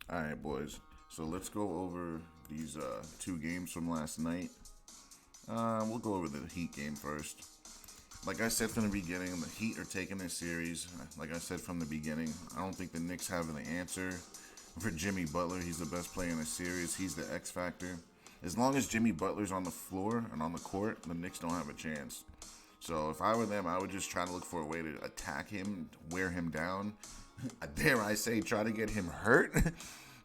All right, boys. So let's go over these two games from last night. We'll go over the Heat game first. Like I said from the beginning, the Heat are taking this series. Like I said from the beginning, I don't think the Knicks have the answer for Jimmy Butler. He's the best player in the series. He's the X factor. As long as Jimmy Butler's on the floor and on the court, the Knicks don't have a chance. So if I were them, I would just try to look for a way to attack him, wear him down. Dare I say, try to get him hurt.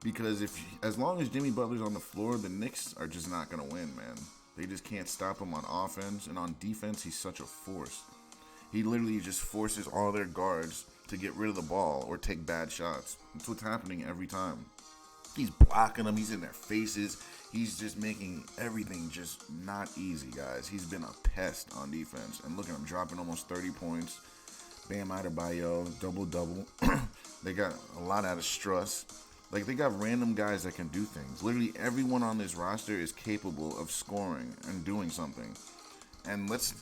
Because as long as Jimmy Butler's on the floor, the Knicks are just not gonna win, man. They just can't stop him on offense, and on defense, he's such a force. He literally just forces all their guards to get rid of the ball or take bad shots. That's what's happening every time. He's blocking them. He's in their faces. He's just making everything just not easy, guys. He's been a pest on defense. And look at him dropping almost 30 points. Bam Adebayo, double-double. They got a lot out of Struss. Like, they got random guys that can do things. Literally everyone on this roster is capable of scoring and doing something. And let's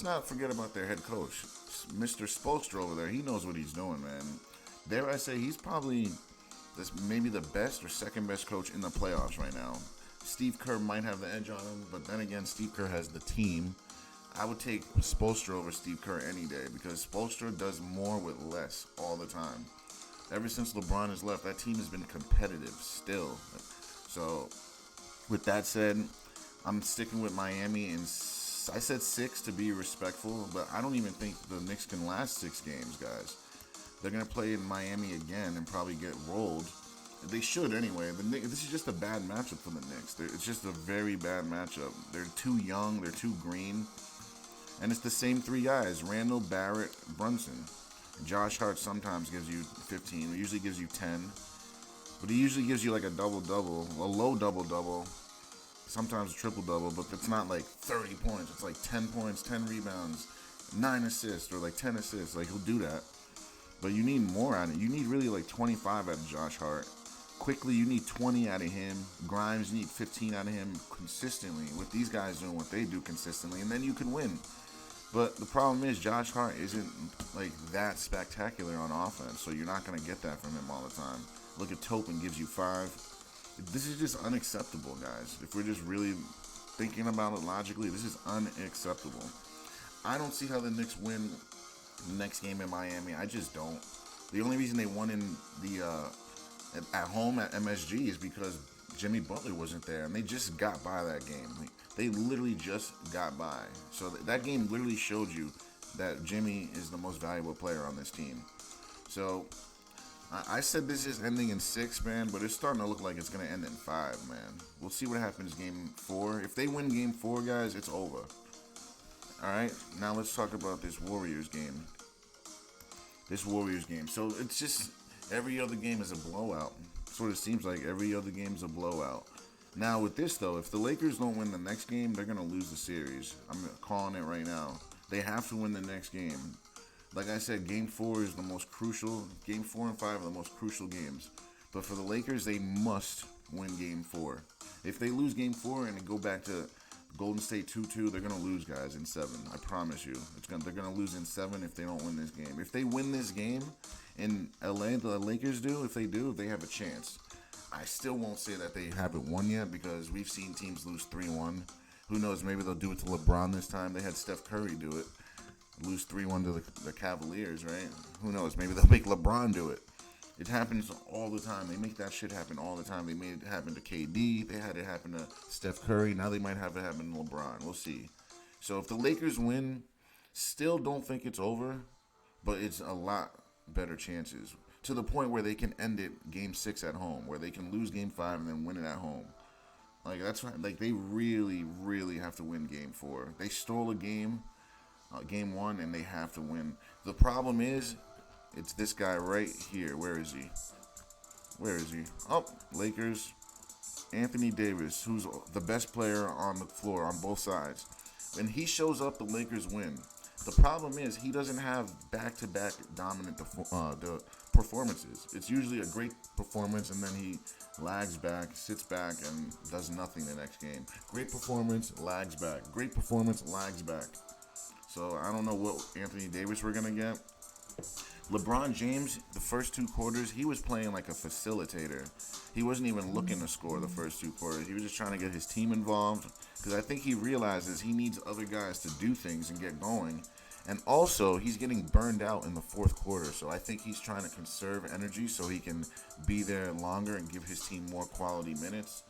not forget about their head coach, Mr. Spoelstra over there. He knows what he's doing, man. Dare I say, he's probably maybe the best or second best coach in the playoffs right now. Steve Kerr might have the edge on him, but then again, Steve Kerr has the team. I would take Spoelstra over Steve Kerr any day because Spoelstra does more with less all the time. Ever since LeBron has left, that team has been competitive still. So, with that said, I'm sticking with Miami, and I said 6 to be respectful, but I don't even think the Knicks can last 6 games, guys. They're gonna play in Miami again and probably get rolled. They should anyway. This is just a bad matchup for the Knicks. It's just a very bad matchup. They're too young. They're too green. And it's the same three guys: Randall, Barrett, Brunson. Josh Hart sometimes gives you 15. He usually gives you 10. But he usually gives you like a double-double, a low double-double, sometimes a triple-double, but it's not like 30 points. It's like 10 points, 10 rebounds, 9 assists, or like 10 assists. Like, he'll do that. But you need more out of it. You need really like 25 out of Josh Hart. Quickly, you need 20 out of him. Grimes, you need 15 out of him consistently. With these guys doing what they do consistently, and then you can win. But the problem is Josh Hart isn't like that spectacular on offense, so you're not going to get that from him all the time. Look at Topin, gives you 5. This is just unacceptable, guys. If we're just really thinking about it logically, this is unacceptable. I don't see how the Knicks win the next game in Miami. I just don't. The only reason they won in the at home at MSG is because Jimmy Butler wasn't there, and they just got by that game. They literally just got by. So that game literally showed you that Jimmy is the most valuable player on this team. So I said this is ending in 6, man, but it's starting to look like it's going to end in 5, man. We'll see what happens game 4. If they win game 4, guys, it's over. All right, now let's talk about this Warriors game. So it's just every other game is a blowout. That's what it seems like. Every other game is a blowout. Now with this though, if the Lakers don't win the next game, they're gonna lose the series. I'm calling it right now. They have to win the next game. Like I said, Game 4 is the most crucial. Game 4 and 5 are the most crucial games. But for the Lakers, they must win Game 4. If they lose Game 4 and go back to Golden State 2-2, they're going to lose, guys, in 7. I promise you. They're going to lose in 7 if they don't win this game. If they win this game in LA, the Lakers do, if they have a chance. I still won't say that they haven't won yet because we've seen teams lose 3-1. Who knows, maybe they'll do it to LeBron this time. They had Steph Curry do it. Lose 3-1 to the Cavaliers, right? Who knows, maybe they'll make LeBron do it. It happens all the time. They make that shit happen all the time. They made it happen to KD. They had it happen to Steph Curry. Now they might have it happen to LeBron. We'll see. So if the Lakers win, still don't think it's over, but it's a lot better chances. To the point where they can end it Game 6 at home, where they can lose Game 5 and then win it at home. Like, that's right. Like, they really, really have to win Game 4. They stole a game, Game 1, and they have to win. The problem is, it's this guy right here. Where is he? Oh, Lakers. Anthony Davis, who's the best player on the floor on both sides. When he shows up, the Lakers win. The problem is he doesn't have back-to-back dominant performances. It's usually a great performance, and then he lags back, sits back, and does nothing the next game. Great performance, lags back. Great performance, lags back. So I don't know what Anthony Davis we're going to get. LeBron James, the first 2 quarters, he was playing like a facilitator. He wasn't even looking to score the first 2 quarters. He was just trying to get his team involved because I think he realizes he needs other guys to do things and get going. And also, he's getting burned out in the fourth quarter, so I think he's trying to conserve energy so he can be there longer and give his team more quality minutes.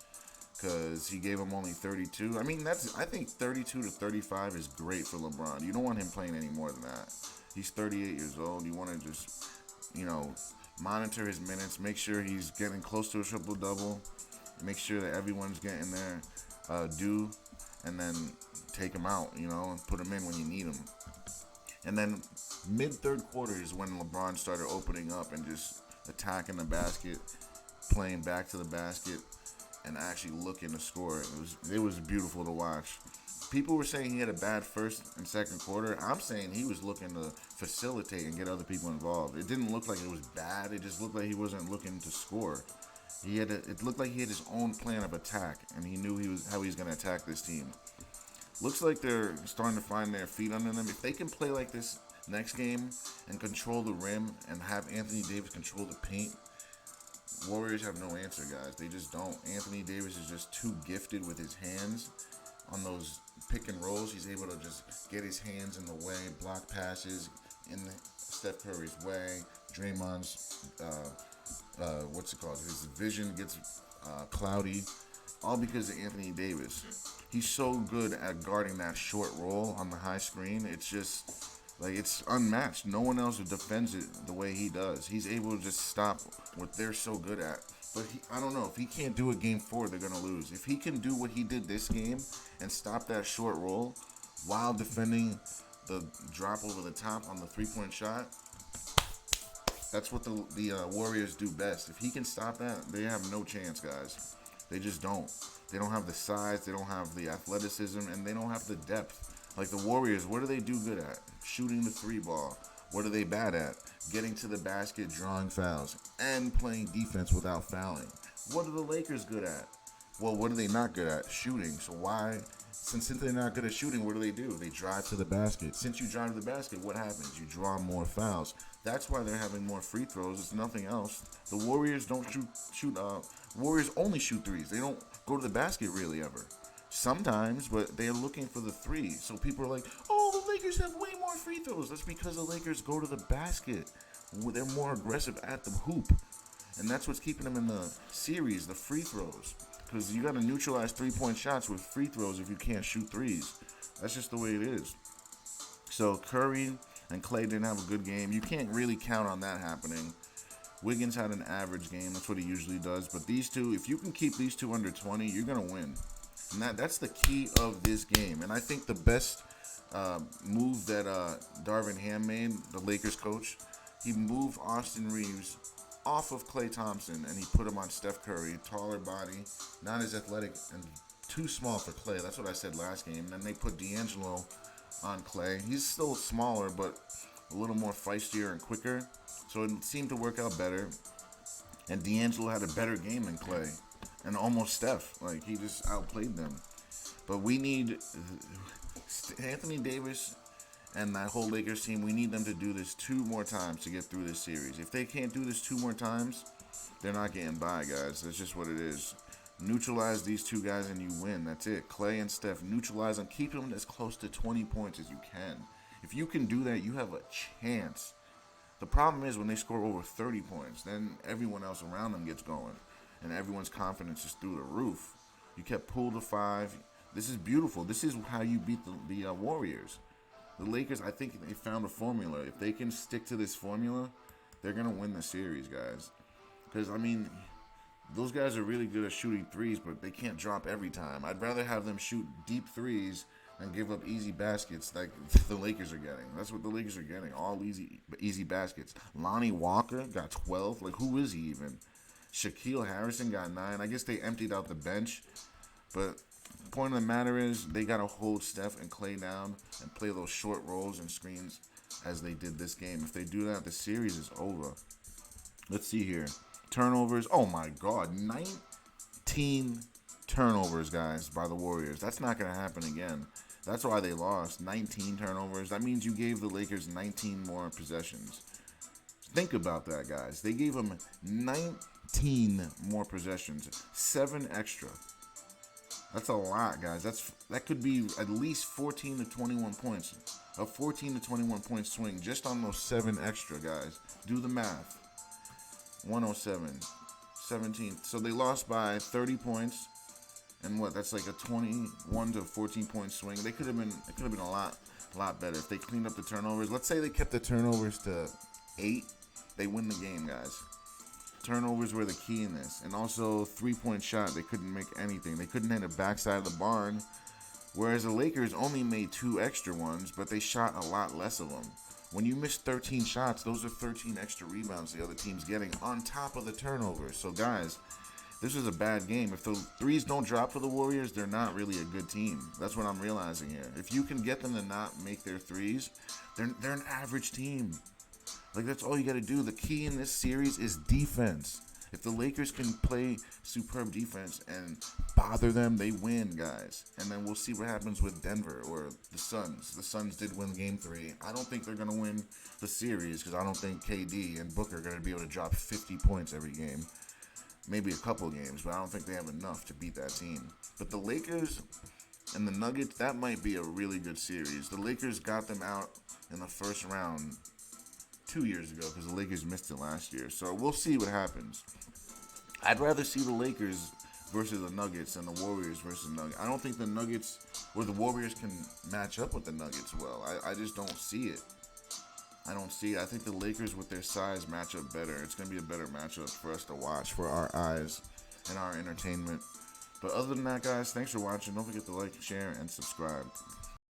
Because he gave him only 32. I mean, I think 32 to 35 is great for LeBron. You don't want him playing any more than that. He's 38 years old. You want to just, monitor his minutes, make sure he's getting close to a triple-double, make sure that everyone's getting their due, and then take him out, and put him in when you need him. And then mid-third quarter is when LeBron started opening up and just attacking the basket, playing back to the basket, and actually looking to score. It was beautiful to watch. People were saying he had a bad first and second quarter. I'm saying he was looking to facilitate and get other people involved. It didn't look like it was bad. It just looked like he wasn't looking to score. It looked like he had his own plan of attack, and he knew how he was going to attack this team. Looks like they're starting to find their feet under them. If they can play like this next game and control the rim and have Anthony Davis control the paint, Warriors have no answer, guys. They just don't. Anthony Davis is just too gifted with his hands on those pick and rolls. He's able to just get his hands in the way, block passes in Steph Curry's way. Draymond's, his vision gets cloudy, all because of Anthony Davis. He's so good at guarding that short roll on the high screen. It's just, it's unmatched. No one else defends it the way he does. He's able to just stop what they're so good at. But I don't know. If he can't do it game 4, they're going to lose. If he can do what he did this game and stop that short roll while defending the drop over the top on the three-point shot, that's what the Warriors do best. If he can stop that, they have no chance, guys. They just don't. They don't have the size, they don't have the athleticism, and they don't have the depth. Like the Warriors, what do they do good at? Shooting the 3-ball. What are they bad at? Getting to the basket, drawing fouls, and playing defense without fouling. What are the Lakers good at? Well, what are they not good at? Shooting. So why? Since they're not good at shooting, what do? They drive to the basket. Since you drive to the basket, what happens? You draw more fouls. That's why they're having more free throws. It's nothing else. The Warriors don't shoot. Warriors only shoot threes. They don't go to the basket really ever. Sometimes, but they're looking for the three. So people are like, oh, the Lakers have way more free throws. That's because the Lakers go to the basket. They're more aggressive at the hoop. And that's what's keeping them in the series, the free throws. Because you got to neutralize three-point shots with free throws if you can't shoot threes. That's just the way it is. So Curry and Clay didn't have a good game. You can't really count on that happening. Wiggins had an average game. That's what he usually does. But these two, if you can keep these two under 20, you're going to win. And that's the key of this game. And I think the best move that Darvin Ham made, the Lakers coach, he moved Austin Reeves off of Klay Thompson, and he put him on Steph Curry, taller body, not as athletic, and too small for Klay. That's what I said last game. And then they put D'Angelo on Klay. He's still smaller, but a little more feistier and quicker. So it seemed to work out better. And D'Angelo had a better game than Klay, and almost Steph. Like, he just outplayed them. But we need Anthony Davis and that whole Lakers team. We need them to do this 2 more times to get through this series. If they can't do this 2 more times, they're not getting by, guys. That's just what it is. Neutralize these 2 guys and you win. That's it. Klay and Steph, neutralize them. Keep them as close to 20 points as you can. If you can do that, you have a chance. The problem is when they score over 30 points, then everyone else around them gets going. And everyone's confidence is through the roof. You kept Poole to 5. This is beautiful. This is how you beat the Warriors. The Lakers, I think they found a formula. If they can stick to this formula, they're going to win the series, guys. Because, I mean, those guys are really good at shooting threes, but they can't drop every time. I'd rather have them shoot deep threes and give up easy baskets like the Lakers are getting. That's what the Lakers are getting, all easy baskets. Lonnie Walker got 12. Like, who is he even? Shaquille Harrison got 9. I guess they emptied out the bench, but the point of the matter is they got to hold Steph and Klay down and play those short rolls and screens as they did this game. If they do that, the series is over. Let's see here. Turnovers. Oh, my God. 19 turnovers, guys, by the Warriors. That's not going to happen again. That's why they lost. 19 turnovers. That means you gave the Lakers 19 more possessions. Think about that, guys. They gave them 19 more possessions, 7 extra. That's a lot, guys. That could be at least 14 to 21 points. A 14 to 21 point swing just on those 7 extra, guys. Do the math. 107, 17. So they lost by 30 points. And what? That's like a 21 to 14 point swing. It could have been a lot better if they cleaned up the turnovers. Let's say they kept the turnovers to 8. They win the game, guys. Turnovers were the key in this. And also, 3-point shot, they couldn't make anything. They couldn't hit the backside of the barn. Whereas the Lakers only made 2 extra ones, but they shot a lot less of them. When you miss 13 shots, those are 13 extra rebounds the other team's getting on top of the turnovers. So, guys, this is a bad game. If the threes don't drop for the Warriors, they're not really a good team. That's what I'm realizing here. If you can get them to not make their threes, they're an average team. Like, that's all you got to do. The key in this series is defense. If the Lakers can play superb defense and bother them, they win, guys. And then we'll see what happens with Denver or the Suns. The Suns did win Game 3. I don't think they're going to win the series because I don't think KD and Booker are going to be able to drop 50 points every game. Maybe a couple games, but I don't think they have enough to beat that team. But the Lakers and the Nuggets, that might be a really good series. The Lakers got them out in the first round 2 years ago because the Lakers missed it last year. So we'll see what happens. I'd rather see the Lakers versus the Nuggets than the Warriors versus the Nuggets. I don't think the Nuggets or the Warriors can match up with the Nuggets well. I just don't see it. I don't see it. I think the Lakers with their size match up better. It's going to be a better matchup for us to watch for our eyes and our entertainment. But other than that, guys, thanks for watching. Don't forget to like, share, and subscribe.